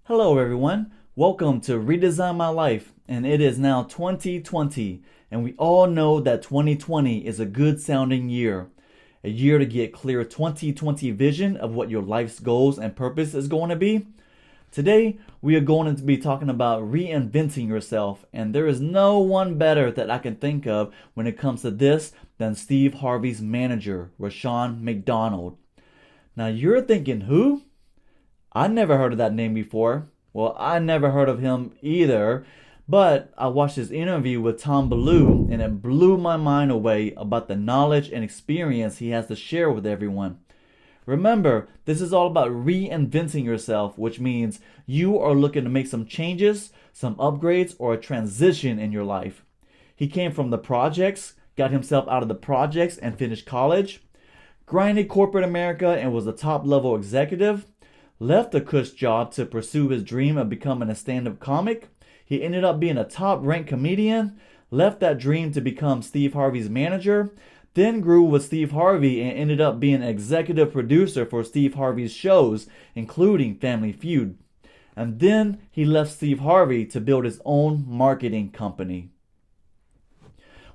Hello everyone, welcome to Redesign My Life, and it is now 2020, and we all know that 2020 is a good sounding year. A year to get clear 2020 vision of what your life's goals and purpose is going to be. Today, we are going to be talking about reinventing yourself, and there is no one better that I can think of when it comes to this than Steve Harvey's manager, RUSHION MCDONALD. Now you're thinking, who? I never heard of that name before. Well, I never heard of him either, but I watched his interview with Tom Ballou and it blew my mind away about the knowledge and experience he has to share with everyone. Remember, this is all about reinventing yourself, which means you are looking to make some changes, some upgrades, or a transition in your life. He came from the projects, got himself out of the projects and finished college, grinded corporate America and was a top level executive, left a cush job to pursue his dream of becoming a stand-up comic. He ended up being a top-ranked comedian, left that dream to become Steve Harvey's manager, then grew with Steve Harvey and ended up being an executive producer for Steve Harvey's shows, including Family Feud. And then he left Steve Harvey to build his own marketing company.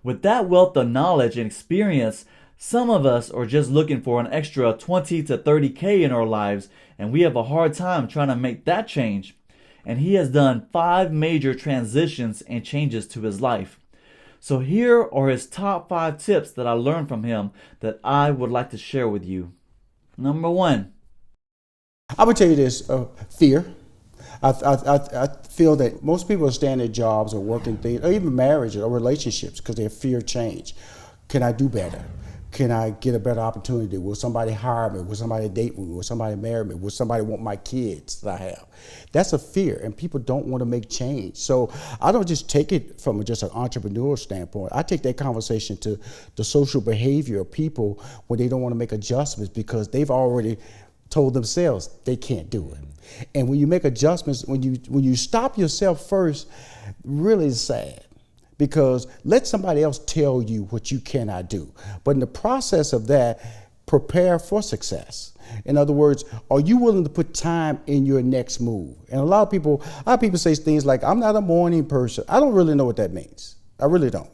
With that wealth of knowledge and experience, some of us are just looking for an extra 20 to 30K in our lives, and we have a hard time trying to make that change. And he has done 5 major transitions and changes to his life. So here are his top 5 tips that I learned from him that I would like to share with you. Number 1. I would tell you this, fear. I feel that most people stay in their jobs or working things, or even marriage or relationships, because they fear change. Can I do better? Can I get a better opportunity? Will somebody hire me? Will somebody date me? Will somebody marry me? Will somebody want my kids that I have? That's a fear, and people don't want to make change. So I don't just take it from just an entrepreneurial standpoint. I take that conversation to the social behavior of people when they don't want to make adjustments because they've already told themselves they can't do it. And when you make adjustments, when you stop yourself first, really is sad. Because let somebody else tell you what you cannot do. But in the process of that, prepare for success. In other words, are you willing to put time in your next move? And a lot of people say things like, I'm not a morning person. I don't really know what that means. I really don't.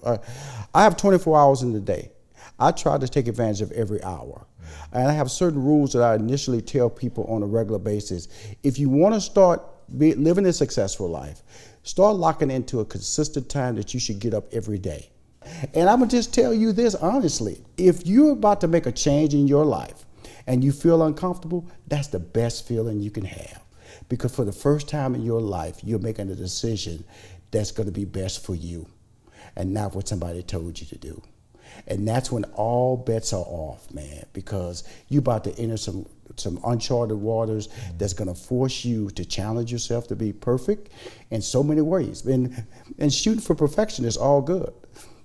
I have 24 hours in the day. I try to take advantage of every hour. And I have certain rules that I initially tell people on a regular basis. If you want to start living a successful life, start locking into a consistent time that you should get up every day. And I'm going to just tell you this honestly. If you're about to make a change in your life and you feel uncomfortable, that's the best feeling you can have. Because for the first time in your life, you're making a decision that's going to be best for you and not what somebody told you to do. And that's when all bets are off, man, because you're about to enter some uncharted waters that's going to force you to challenge yourself to be perfect in so many ways. And shooting for perfection is all good.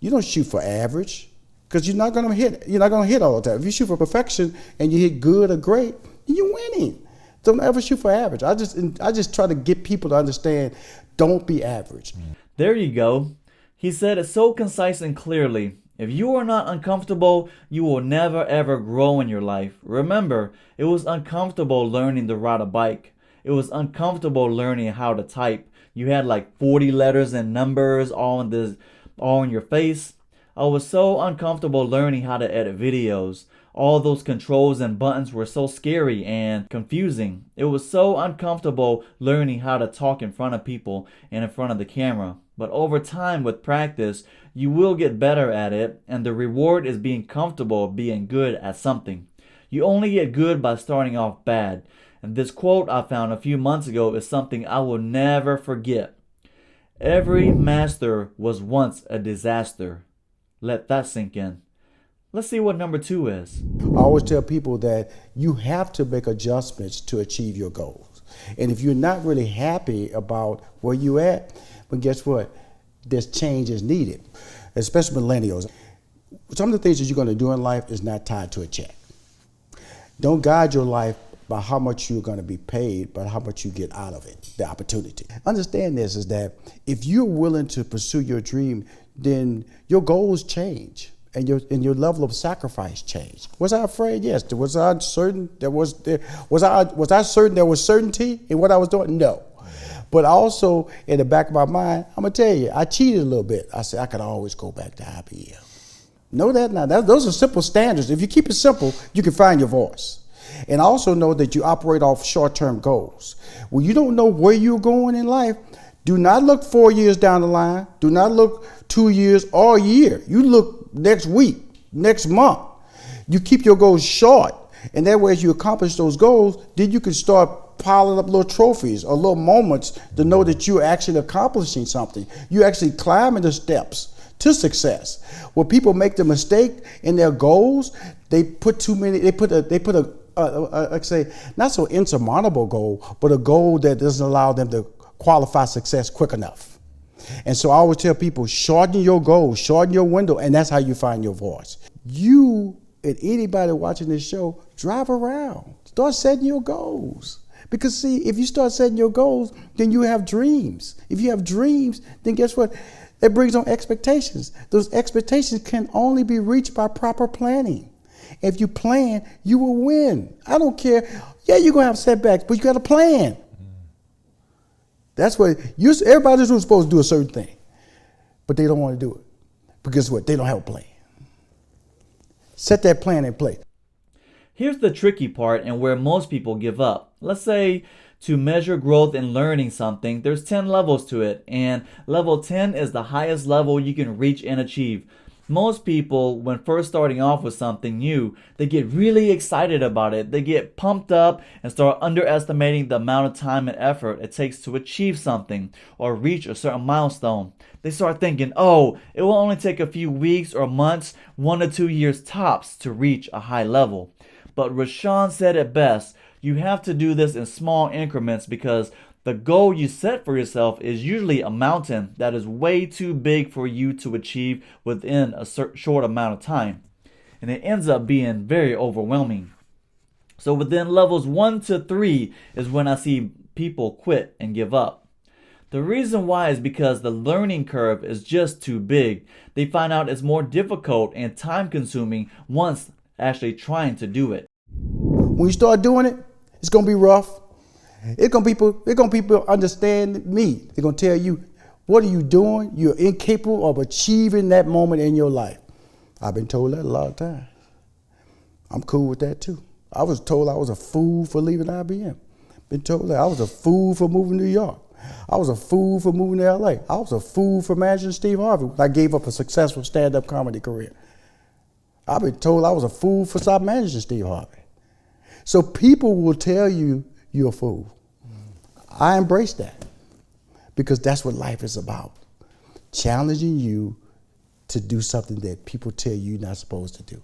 You don't shoot for average because you're not going to hit all the time. If you shoot for perfection and you hit good or great, you're winning. Don't ever shoot for average. I just try to get people to understand, don't be average. There you go. He said it so concise and clearly. If you are not uncomfortable, you will never ever grow in your life. Remember, it was uncomfortable learning to ride a bike. It was uncomfortable learning how to type. You had like 40 letters and numbers all in your face. I was so uncomfortable learning how to edit videos. All those controls and buttons were so scary and confusing. It was so uncomfortable learning how to talk in front of people and in front of the camera. But over time, with practice, you will get better at it, and the reward is being comfortable being good at something. You only get good by starting off bad. And this quote I found a few months ago is something I will never forget. Every master was once a disaster. Let that sink in. Let's see what number 2 is. I always tell people that you have to make adjustments to achieve your goals. And if you're not really happy about where you're at, but guess what? This change is needed, especially millennials. Some of the things that you're going to do in life is not tied to a check. Don't guide your life by how much you're going to be paid, but how much you get out of it, the opportunity. Understand this is that if you're willing to pursue your dream, then your goals change. And your level of sacrifice change. Was I afraid? Yes. Was I certain there was certainty in what I was doing? No. But also in the back of my mind, I'm gonna tell you, I cheated a little bit. I said I could always go back to IBM. Know that now. Those are simple standards. If you keep it simple, you can find your voice. And also know that you operate off short-term goals. When you don't know where you're going in life, do not look 4 years down the line. Do not look 2 years or a year. You look next week, next month. You keep your goals short. And that way, as you accomplish those goals, then you can start piling up little trophies or little moments to know that you're actually accomplishing something. You're actually climbing the steps to success. When people make the mistake in their goals, they put too many. They put a say not so insurmountable goal, but a goal that doesn't allow them to qualify success quick enough. And so I always tell people, shorten your goals, shorten your window, and that's how you find your voice. You and anybody watching this show, drive around, start setting your goals. Because see, if you start setting your goals, then you have dreams. If you have dreams, then guess what? That brings on expectations. Those expectations can only be reached by proper planning. If you plan, you will win. I don't care. Yeah, you're going to have setbacks, but you got to plan. That's what everybody's supposed to do a certain thing, but they don't want to do it. Because what? They don't have a plan. Set that plan in place. Here's the tricky part and where most people give up. Let's say to measure growth in learning something, there's 10 levels to it, and level 10 is the highest level you can reach and achieve. Most people, when first starting off with something new, they get really excited about it. They get pumped up and start underestimating the amount of time and effort it takes to achieve something or reach a certain milestone. They start thinking, oh, it will only take a few weeks or months, 1 to 2 years tops to reach a high level. But Rushion said it best. You have to do this in small increments because the goal you set for yourself is usually a mountain that is way too big for you to achieve within a short amount of time. And it ends up being very overwhelming. So within levels 1 to 3 is when I see people quit and give up. The reason why is because the learning curve is just too big. They find out it's more difficult and time consuming once actually trying to do it. When you start doing it, it's going to be rough. It's gonna people understand me. They're gonna tell you, what are you doing? You're incapable of achieving that moment in your life. I've been told that a lot of times. I'm cool with that too. I was told I was a fool for leaving IBM. Been told that I was a fool for moving to New York. I was a fool for moving to LA. I was a fool for managing Steve Harvey when I gave up a successful stand-up comedy career. I've been told I was a fool for stop managing Steve Harvey. So people will tell you you're a fool. I embrace that because that's what life is about. Challenging you to do something that people tell you you're not supposed to do.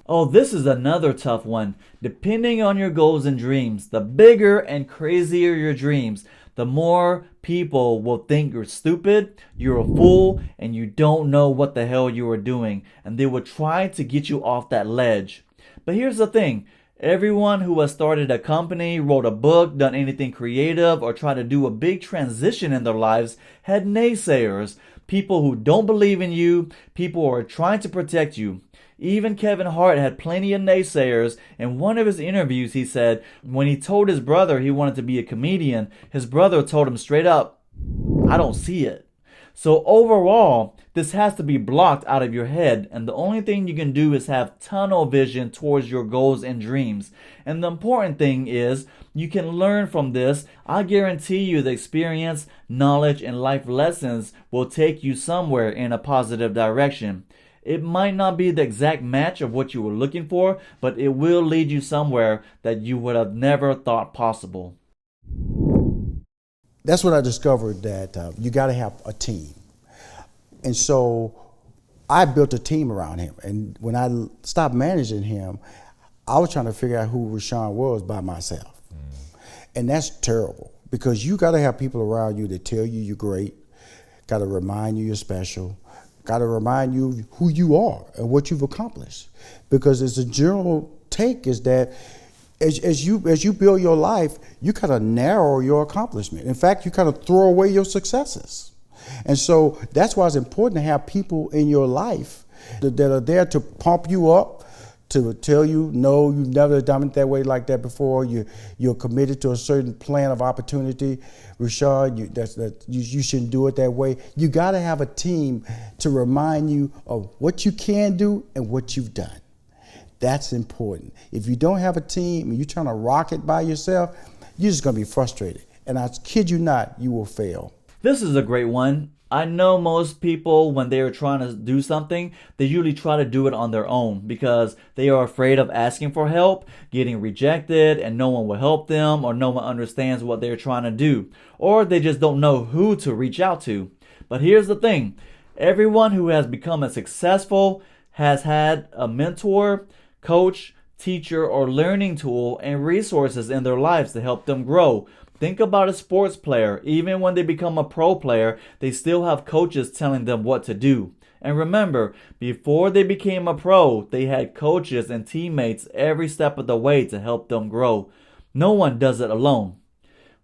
Oh, this is another tough one. Depending on your goals and dreams, the bigger and crazier your dreams, the more people will think you're stupid, you're a fool, and you don't know what the hell you are doing. And they will try to get you off that ledge. But here's the thing. Everyone who has started a company, wrote a book, done anything creative, or tried to do a big transition in their lives had naysayers. People who don't believe in you, people who are trying to protect you. Even Kevin Hart had plenty of naysayers. In one of his interviews, he said when he told his brother he wanted to be a comedian, his brother told him straight up, I don't see it. So overall, this has to be blocked out of your head, and the only thing you can do is have tunnel vision towards your goals and dreams. And the important thing is you can learn from this. I guarantee you the experience, knowledge, and life lessons will take you somewhere in a positive direction. It might not be the exact match of what you were looking for, but it will lead you somewhere that you would have never thought possible. That's when I discovered that you got to have a team. And so I built a team around him. And when I stopped managing him, I was trying to figure out who Rushion was by myself. And that's terrible because you got to have people around you that tell you you're great, got to remind you you're special, got to remind you who you are and what you've accomplished. Because it's a general take is that as you build your life, you kind of narrow your accomplishment. In fact, you kind of throw away your successes. And so that's why it's important to have people in your life that are there to pump you up, to tell you, no, you've never done it that way like that before. You're committed to a certain plan of opportunity. Rashad, you shouldn't do it that way. You got to have a team to remind you of what you can do and what you've done. That's important. If you don't have a team and you're trying to rock it by yourself, you're just going to be frustrated. And I kid you not, you will fail. This is a great one. I know most people, when they are trying to do something, they usually try to do it on their own because they are afraid of asking for help, getting rejected, and no one will help them, or no one understands what they're trying to do, or they just don't know who to reach out to. But here's the thing. Everyone who has become a successful has had a mentor, coach, teacher, or learning tool and resources in their lives to help them grow. Think about a sports player. Even when they become a pro player, they still have coaches telling them what to do. And remember, before they became a pro, they had coaches and teammates every step of the way to help them grow. No one does it alone.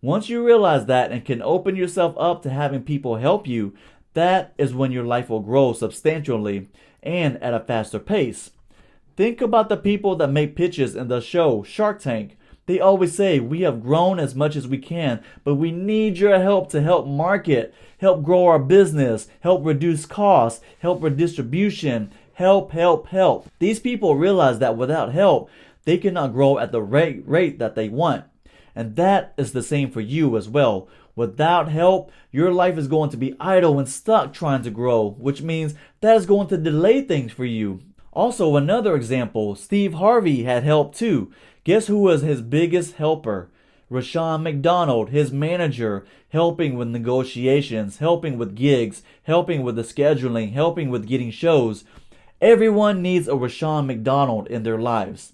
Once you realize that and can open yourself up to having people help you, that is when your life will grow substantially and at a faster pace. Think about the people that make pitches in the show Shark Tank. They always say, we have grown as much as we can, but we need your help to help market, help grow our business, help reduce costs, help with distribution, help. These people realize that without help, they cannot grow at the rate that they want. And that is the same for you as well. Without help, your life is going to be idle and stuck trying to grow, which means that is going to delay things for you. Also, another example, Steve Harvey had help too. Guess who was his biggest helper? RUSHION MCDONALD, his manager, helping with negotiations, helping with gigs, helping with the scheduling, helping with getting shows. Everyone needs a RUSHION MCDONALD in their lives.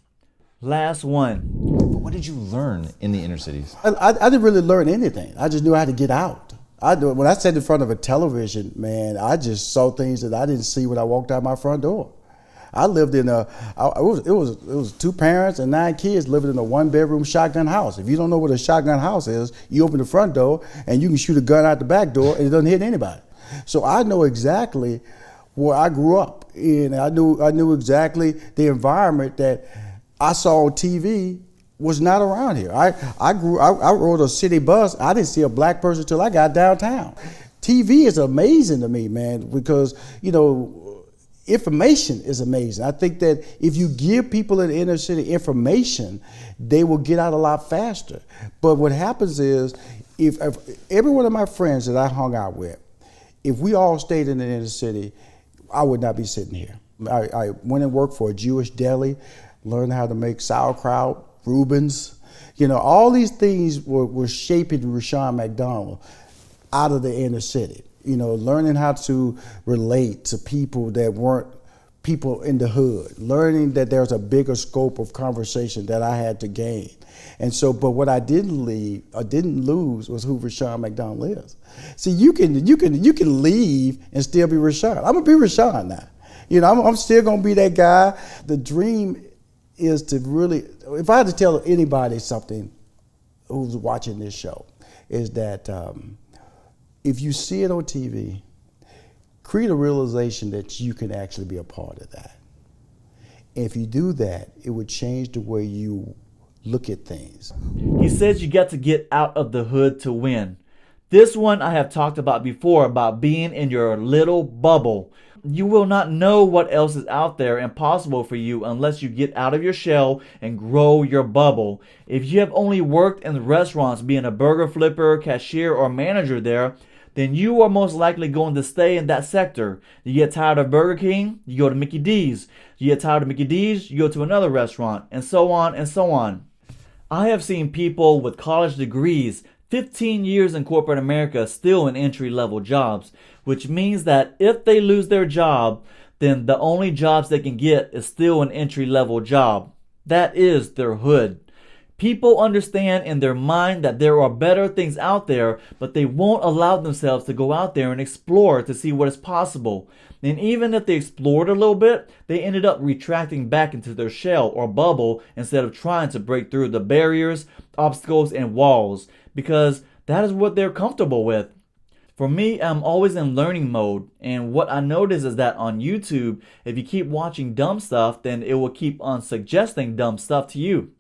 Last one. What did you learn in the inner cities? I didn't really learn anything. I just knew how to get out. When I sat in front of a television, man, I just saw things that I didn't see when I walked out my front door. I lived in it was 2 parents and 9 kids living in a 1-bedroom shotgun house. If you don't know what a shotgun house is, you open the front door and you can shoot a gun out the back door and it doesn't hit anybody. So I know exactly where I grew up in. I knew exactly the environment that I saw on TV was not around here. I rode a city bus. I didn't see a black person until I got downtown. TV is amazing to me, man, because, information is amazing. I think that if you give people in the inner city information, they will get out a lot faster. But what happens is, if every one of my friends that I hung out with, if we all stayed in the inner city, I would not be sitting here. I went and worked for a Jewish deli, learned how to make sauerkraut, Reubens. All these things were shaping RUSHION MCDONALD out of the inner city. Learning how to relate to people that weren't people in the hood, learning that there's a bigger scope of conversation that I had to gain. And so, but what I didn't lose was who RUSHION MCDONALD is. See, you can leave and still be RUSHION. I'm gonna be RUSHION now. I'm still gonna be that guy. The dream is to really, if I had to tell anybody something who's watching this show, is that if you see it on TV, create a realization that you can actually be a part of that. And if you do that, it would change the way you look at things. He says you got to get out of the hood to win. This one I have talked about before, about being in your little bubble. You will not know what else is out there and possible for you unless you get out of your shell and grow your bubble. If you have only worked in restaurants, being a burger flipper, cashier, or manager there, then you are most likely going to stay in that sector. You get tired of Burger King, you go to Mickey D's. You get tired of Mickey D's, you go to another restaurant, and so on and so on. I have seen people with college degrees, 15 years in corporate America, still in entry-level jobs, which means that if they lose their job, then the only jobs they can get is still an entry-level job. That is their hood. People understand in their mind that there are better things out there, but they won't allow themselves to go out there and explore to see what is possible. And even if they explored a little bit, they ended up retracting back into their shell or bubble instead of trying to break through the barriers, obstacles, and walls, because that is what they're comfortable with. For me, I'm always in learning mode, and what I notice is that on YouTube, if you keep watching dumb stuff, then it will keep on suggesting dumb stuff to you.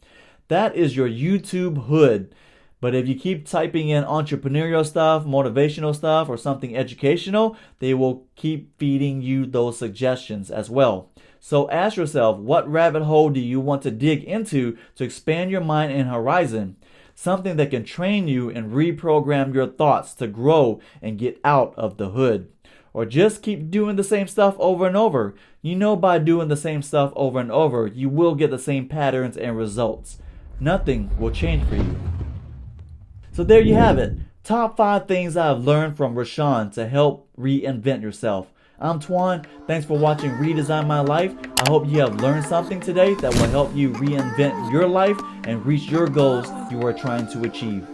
That is your YouTube hood. But if you keep typing in entrepreneurial stuff, motivational stuff, or something educational, they will keep feeding you those suggestions as well. So ask yourself, what rabbit hole do you want to dig into to expand your mind and horizon? Something that can train you and reprogram your thoughts to grow and get out of the hood. Or just keep doing the same stuff over and over. You know, by doing the same stuff over and over, you will get the same patterns and results. Nothing will change for you. So there you have it. Top 5 things I've learned from RUSHION to help reinvent yourself. I'm Twan. Thanks for watching Redesign My Life. I hope you have learned something today that will help you reinvent your life and reach your goals you are trying to achieve.